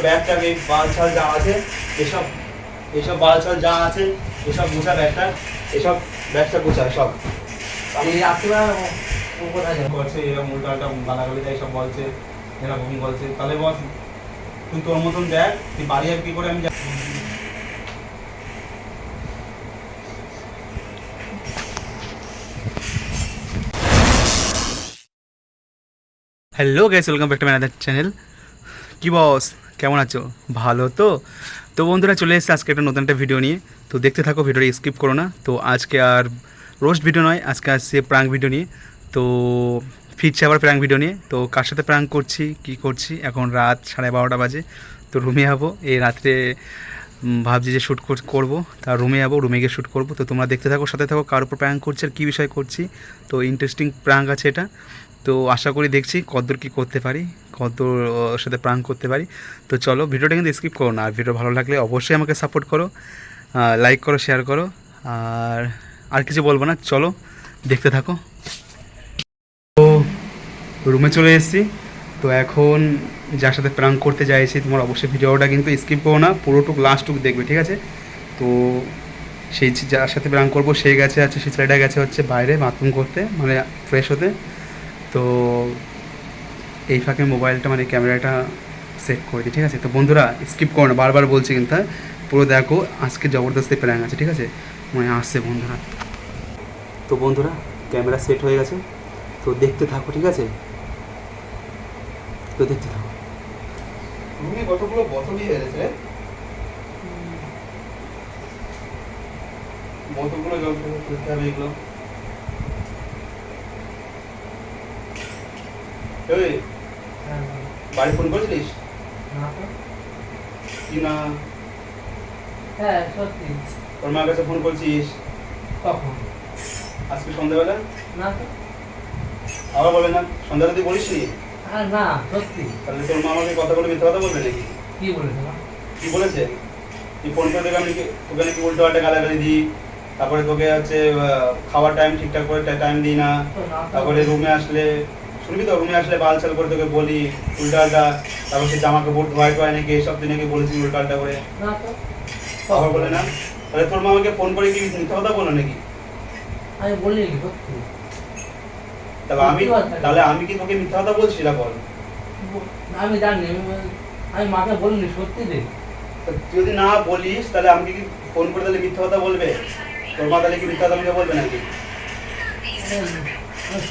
ব্যাগটাকে বাল ছাল যা আছে এসব এসব বাল ছাল যা আছে এসব গোছা ব্যাগটা, এসব ব্যাগটা গোছা সব। আমি করছে এরকম উল্টাটা গালাগালি দেয়, সব বলছে এরকম বলছে। তাহলে বস তুই তোর মতন দেখ, তুই বাড়ি আর কি করে আমি hello guys, welcome back to my other channel. কি বস, কেমন আছো? ভালো তো? তো বন্ধুরা চলে এসেছে আজকে একটা নতুন একটা ভিডিও নিয়ে। তো দেখতে থাকো, ভিডিওটা স্কিপ করো না। তো আজকে আর রোস্ট ভিডিও নয়, আজকে আসছে প্রাঙ্ক ভিডিও নিয়ে। তো ফিরছে আবার প্রাঙ্ক ভিডিও নিয়ে। তো কার সাথে প্রাঙ্ক করছি, কি করছি, এখন রাত 12:30 বাজে। তো রুমে যাবো এই রাত্রে, ভাবছি যে শ্যুট করবো, তার রুমে যাবো, রুমে গিয়ে শ্যুট করবো। তো তোমরা দেখতে থাকো, সাথে থাকো, কার উপর প্র্যাঙ্ক করছি আর কী বিষয় করছি। তো ইন্টারেস্টিং প্র্যাঙ্ক আছে এটা। তো আশা করি দেখছি কতদূর কী করতে পারি, কতদূর ওর সাথে প্র্যাঙ্ক করতে পারি। তো চলো, ভিডিওটা কিন্তু স্কিপ করো না। আর ভিডিও ভালো লাগলে অবশ্যই আমাকে সাপোর্ট করো, লাইক করো, শেয়ার করো। আর কিছু বলবো না, চলো দেখতে থাকো। তো রুমে চলে এসেছি। তো এখন যার সাথে প্র্যাঙ্ক করতে চাইছি, তোমার অবশ্যই ভিডিওটা কিন্তু স্কিপ করো না, পুরোটুক লাস্টটুক দেখবে, ঠিক আছে? তো সেই যার সাথে প্র্যাঙ্ক করবো সে গেছে আছে, সেই ছেলেটা গেছে হচ্ছে বাইরে বাথরুম করতে, মানে ফ্রেশ হতে। তো এই ফাঁকে মোবাইলটা মানে ক্যামেরাটা সেট করে দিই, ঠিক আছে? তো বন্ধুরা স্কিপ করো না, বারবার বলছি কিন্তু, পুরো দেখো, আজকে জবরদস্তি প্র্যাঙ্ক আছে, ঠিক আছে? মানে আসছে বন্ধুরা। তো বন্ধুরা ক্যামেরা সেট হয়ে গেছে, তো দেখতে থাকো, ঠিক আছে? তো দেখতে থাকো। রুমে কতগুলো বোতল দিয়ে গেছে, বোতলগুলো জল খেতে হবে এগুলো। এই বাড়ি ফোন করেছিলিস? কি না? হ্যাঁ সত্যি। তোর মার কাছে ফোন করছিস কখন? আজকে সন্ধ্যাবেলা? না তো। আবার বলে না, সন্ধ্যাবেলা তুই বলিস নি? না সত্যি। তাহলে তোর মা আমাকে কথা বলে মিথ্যা কথা বলবে নাকি? কি বলেছে? কি বলেছে? তুই ফোন করে দেবে, আমি তোকে নাকি উল্টো পাল্টা গালাগালি দিই, তারপরে তোকে হচ্ছে খাওয়ার টাইম ঠিকঠাক করে টাইম দিই না, তারপরে রুমে আসলে শুনবি তো, রুমে আসলে বাল ছাল করে তোকে বলি উল্টাটা, তারপর সে জামা কাপড় ধোয়াই টোয়াই নাকি এসব তুই নাকি বলেছিস উল্টাটা করে। না তো। আবার বলে না? তাহলে তোর মা আমাকে ফোন করে কি মিথ্যা কথা বলো নাকি? আমি বলি সত্যি। তাহলে আমি কি তোকে মিথ্যা কথা বলছি না? বল। আমি জানি, আমি মাকে বলিনি সত্যি রে। যদি না বলিস তাহলে আমি কি ফোন করে তাহলে মিথ্যা কথা বলবে? তোর মা তাহলে কি মিথ্যা কথা আমাকে বলবে নাকি?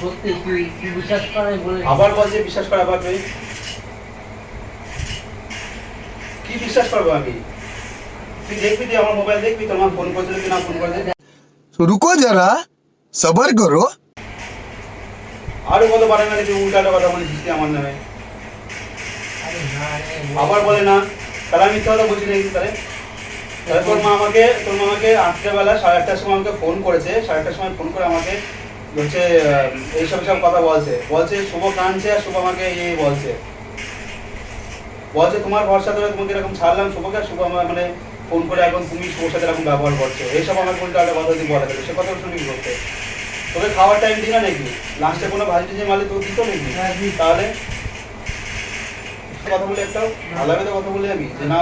সত্যি, তুই বিশ্বাস কর, আমি বলি। আবার বলছে বিশ্বাস কর, আবার তুই কি বিশ্বাস করবো আমি? তুই দেখবি, তুই আমার মোবাইল দেখবি, তোর মা ফোন করেছিল কি না ফোন করেছে। रुको जरा सबर करो। আরো কত বারে মানে তুই উল্টাটা কথা বলেছিস তুই আমার নামে। আবার বলে না, তাহলে আমি মিথ্যা কথা বলছি নাকি? তাহলে তাহলে তোর মা আমাকে 8টাবেলা 8:30টার সময় আমাকে ফোন করেছে, 8:30টার সময় ফোন করে আমাকে হচ্ছে এইসব সব কথা বলছে শুভ কাঁদছে, আর শুভ আমাকে এই বলছে তোমার ভরসা ধরে তোমাকে এরকম ছাড়লাম শুভকে, আর শুভ আমার মানে ফোন করে এখন তুমি শুভর সাথে এরকম ব্যবহার করছো, এইসব আমার বলতে একটা কথা যদি বলে দেবে, সে কথা শুনি করতে। তোকে খাওয়ার টাইম দিই না নাকি? লাস্টে কোনো ভাজি যে মালে তো দিত নাকি? তাহলে কথা বলে একটা ভালো লাগে তো কথা বলে আমি যে না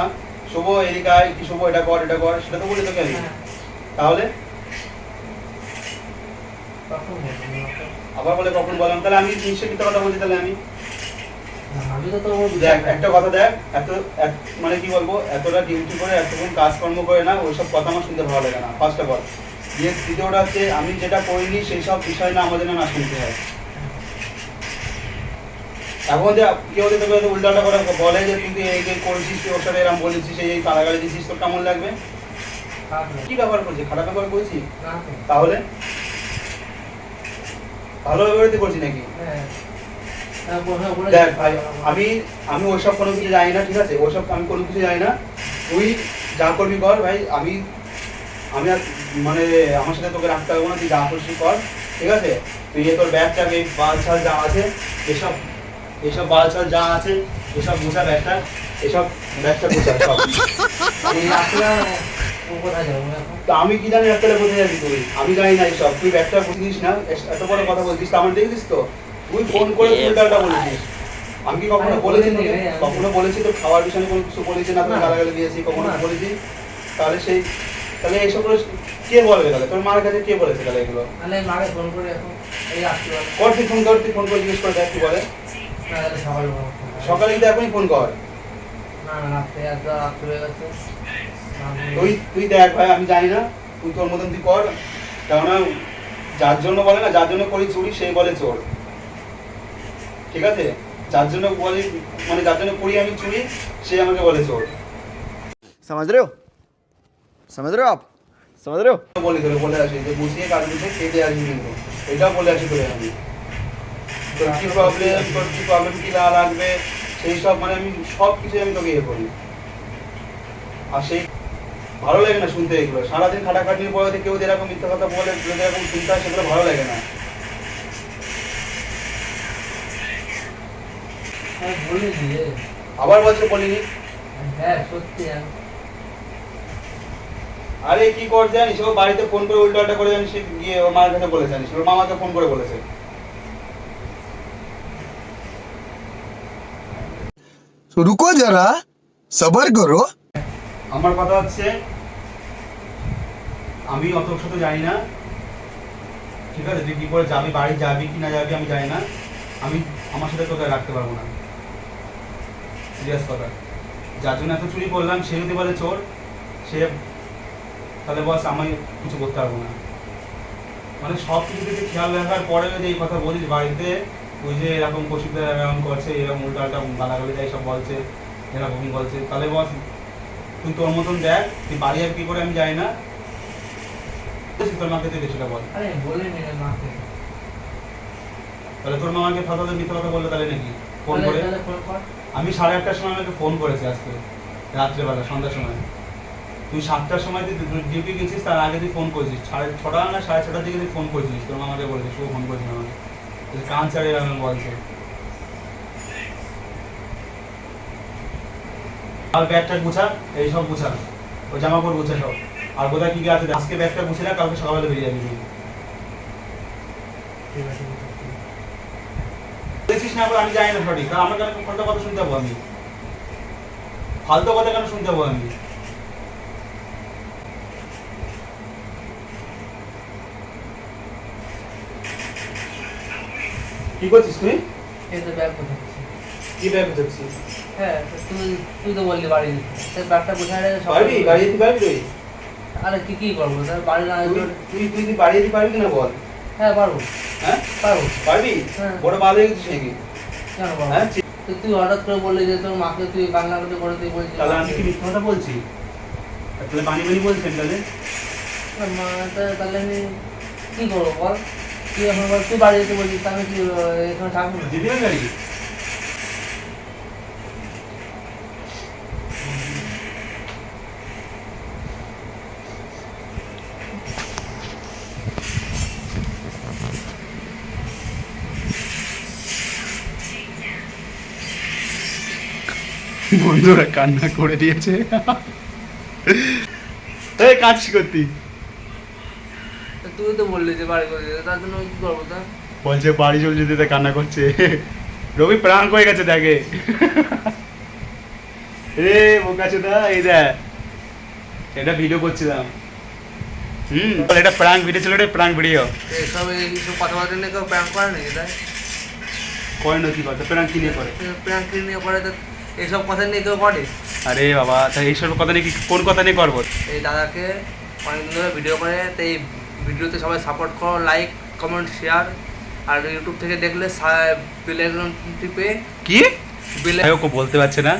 শুভ এদিকে আয়, কি শুভ এটা কর সেটা তো বলি তোকে আমি। তাহলে আবার বলে কখন বললাম, তাহলে আমি নিশ্চয়ই মিথ্যা কথা বলছি। তাহলে আমি দেখ একটা কথা, দেখ এত মানে কি বলবো, এতটা ডিউটি করে এতক্ষণ কাজকর্ম করে না, ওইসব কথা আমার শুনতে ভালো লাগে না, ফার্স্ট অফ অল। দ্বিতীয়টা হচ্ছে আমি যেটা করিনি সেই সব বিষয় না আমাদের না শুনতে হয়। এখন যে কেউ যদি তোকে উল্টাটা করে বলে যে তুই এই যে করেছিস, তুই ওর সাথে এরকম বলেছিস, এই গালাগালি দিছিস, তোর কেমন লাগবে? কি ব্যবহার করছি? খারাপ ব্যবহার করছি? তাহলে ভালো ব্যবহার করছি নাকি? দেখ ভাই, আমি ওইসব কোনো কিছু জানি না, ঠিক আছে? ওইসব আমি কোনো কিছু জানি না, তুই যা করবি কর ভাই। আমি আর মানে আমার সাথে তোকে রাখতে পারবো না, তুই যা করছি কর, ঠিক আছে? তুই তোর ব্যাগটাকে বাল ছাল যা আছে এসব বাল ছাল যা আছে এসব গোছা ব্যাগটা, এসব ব্যাগটা গোছা সব। তো আমি কি জানি রাত্রে কোথায় যাবি তুই? আমি জানি না এইসব, তুই ব্যাগটা বুঝিস না, এত বড় কথা বলছিস তো আমার দেখছিস তো, তুই ফোন করে উল্টাটা বলেছিস। আমি কি কখনো আরে বলেছি বলিনি তোকে? রে, আমি- কখনো বলেছি তো খাওয়ার বিষয়ে কোনো কিছু বলেছি না, তোকে না। গালাগালি দিয়েছি কখনো না। বলেছি? তাহলে এইসব করে কে বলবে তাহলে? তোর মার কাছে কে বলেছে তাহলে এগুলো? তাহলে মাকে ফোন করে এখন এই আসতে পারে কর তুই ফোন করে জিজ্ঞেস করে দেখ কি বলে। না তাহলে সকালে বলবো। সকালে কিন্তু এখনই ফোন কর। না না রাত্রে এত রাত হয়ে গেছে তুই দেখ ভাই, আমি জানি না, তুই তোর মতন তুই কর। কেননা যার জন্য বলে না, যার জন্য করি চুরি সেই বলে চোর, ঠিক আছে? যার জন্য বলি, মানে যার জন্য করি আমি চুরি, সে আমাকে বলে চোর। समझ रहे हो समझ रहे हो आप समझ रहे हो বলি তোরে বলে আসি যে বুঝিয়ে কাজ দিতে খেতে আসবি, কিন্তু এটাও বলে আসি তোরে আমি। তোর কি প্রবলেম কি লাগবে সেই সব, মানে আমি সব কিছু আমি তোকে ইয়ে করি। আর সেই ভালো লাগে না শুনতে এগুলো, সারাদিন খাটাখাটির পরে কেউ যেরকম মিথ্যা কথা বলে, যেরকম শুনতে হয় সেগুলো ভালো লাগে না। আমি বলিনি রে আবার বলছে বলিনি। হ্যাঁ সত্যি আমি আরে কি কর জানিস, ও বাড়িতে ফোন করে উল্টাপাল্টা করে জানিস, সে গিয়ে ওর মার কাছে বলে জানিস, ওর মামাকে ফোন করে বলেছে। तो रुको जरा सबर करो। আমার কথা হচ্ছে, আমি অত শত জানি না, ঠিক আছে? তুই কি করে যাবি, বাড়ি যাবি কি না যাবি আমি জানি না। আমি আমার সাথে তোকে রাখতে পারবো না, সিরিয়াস কথা। যার জন্য এত চুরি করলাম সে যদি বলে চোর, সে তাহলে বস আমি কিছু করতে পারবো না। মানে সব কিছু থেকে খেয়াল রাখার পরে যদি এই কথা বলিস বাড়িতে, ওই যে এরকম কষিতে এরকম করছে, এরকম উল্টাটা গালাগালি দেয় সব বলছে, এরকম বলছে, তাহলে বস তুই তোর মতন দেখ, তুই বাড়ি আর কি করে আমি জানি না। তোর মাকে তুই সেটা বল। আরে বলিনি রে মাকে তাহলে তোর মামাকে ফাঁসাতে মিথ্যা কথা বললে তাহলে নাকি ফোন করে? তাহলে ফোন কর আমি 8:30টার সময় আমাকে ফোন করেছে আজকে রাত্রেবেলা, সন্ধ্যার সময়। তুই 7টার সময় তুই ডিউটি গেছিস, তার আগে তুই ফোন করেছিস 6:30 না 6:30টার দিকে তুই ফোন করেছিস, তোর মামাকে বলেছিস, ও ফোন করেছিল আমাকে, কান ছাড়ে এরকম বলছে। আর ব্যাগটা গুছা, এই সব গুছা, ও জামা কাপড় গুছা সব, আর কোথায় কি কি আছে আজকে ব্যাগটা গুছে না, কালকে সকালে বেরিয়ে যাবি তুই। ঠিক আছে বলেছিস না বলে আমি জানি না সঠিক, কারণ আমার কেন ফালতু কথা শুনতে হবো আমি? ফালতু কথা কেন শুনতে হবো আমি? কি করছিস তুই? এই তো ব্যাগ বোঝাচ্ছি কি ব্যাগ গুছাচ্ছিস? হ্যাঁ তো তুই তো বললি বাড়ি দিতে তাই ব্যাগটা বোঝায় রে পারবি? গাড়ি যেতে পারবি তুই? আরে কি করবো তাই বাড়ি না তুই বাড়ি যেতে পারবি কিনা বল? হ্যাঁ পারবো হ্যাঁ পারবো পারবি? হ্যাঁ। বড় বাল হয়ে গেছিস নাকি? কেন পারবো হ্যাঁ তো তুই হঠাৎ করে বললি যে তোর মাকে তুই কান্নাকাটি করে তুই বলছিস তাহলে আমি কি মিথ্যা কথা বলছি? তাহলে বানি বলছেন তাহলে? তাহলে আমি কি করবো বল তুই এখন বল তুই বাড়ি যেতে বলছিস তা আমি কি এখানে থাকবো না যেতে হবে গাড়ি? বন্ধুরা কান্না করে দিয়েছে। এই কাজ করতি তা তুই তো বললি যে বাড়ি করে দিতে তার জন্য আমি কি করবো তা বলছে বাড়ি চলে যেতে, কান্না করছে। রবি প্রাঙ্ক হয়ে গেছে দেখে। রে বোকা চোদা, এই দেখ এটা ভিডিও করছিলাম। এটা প্রাঙ্ক ভিডিও ছিল, এটা প্রাঙ্ক ভিডিও। এইসব কথাবার্তা নিয়ে কেউ প্র্যাঙ্ক করে নাকি তাই করে না কি কথা, প্রাঙ্ক কি নিয়ে করে? প্র্যাঙ্ক নিয়ে করে তো এইসব কথা নিয়ে কেউ করে আরে বাবা, তা এইসব কথা নিয়ে কোন কথা নিয়ে করবো? এই দাদাকে অনেকদিন ধরে ভিডিও করে তো এই ভিডিওতে সবাই সাপোর্ট করো, লাইক কমেন্ট শেয়ার, আর ইউটিউব থেকে দেখলে বেল আইকন টিপে কি বেল যাই হোক, ও বলতে পারছে না,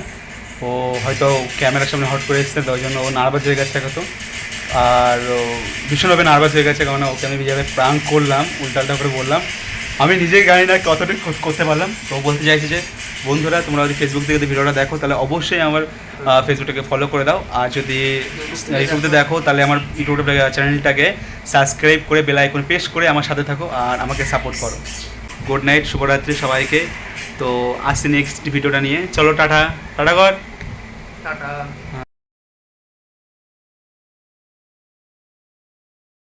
ও হয়তো ক্যামেরার সামনে হট করে এসছে, তার জন্য ও নার্ভাস হয়ে গেছে কত, আর ও ভীষণভাবে নার্ভাস হয়ে গেছে, কারণ ওকে আমি যেভাবে প্রাঙ্ক করলাম, উল্টাল্টা করে বললাম, আমি নিজেই জানি না কতটা করতে পারলাম। তো ও বলতে চাইছে যে বন্ধুরা তোমরা যদি ফেসবুক থেকে যদি ভিডিওটা দেখো তাহলে অবশ্যই আমার ফেসবুকটাকে ফলো করে দাও, আর যদি ইউটিউবে দেখো তাহলে আমার ইউটিউব চ্যানেলটাকে সাবস্ক্রাইব করে বেল আইকন প্রেস করে আমার সাথে থাকো আর আমাকে সাপোর্ট করো। গুড নাইট, শুভরাত্রি সবাইকে। তো আসছি নেক্সট ভিডিওটা নিয়ে, চলো টাটা টাটা কর। টাটা।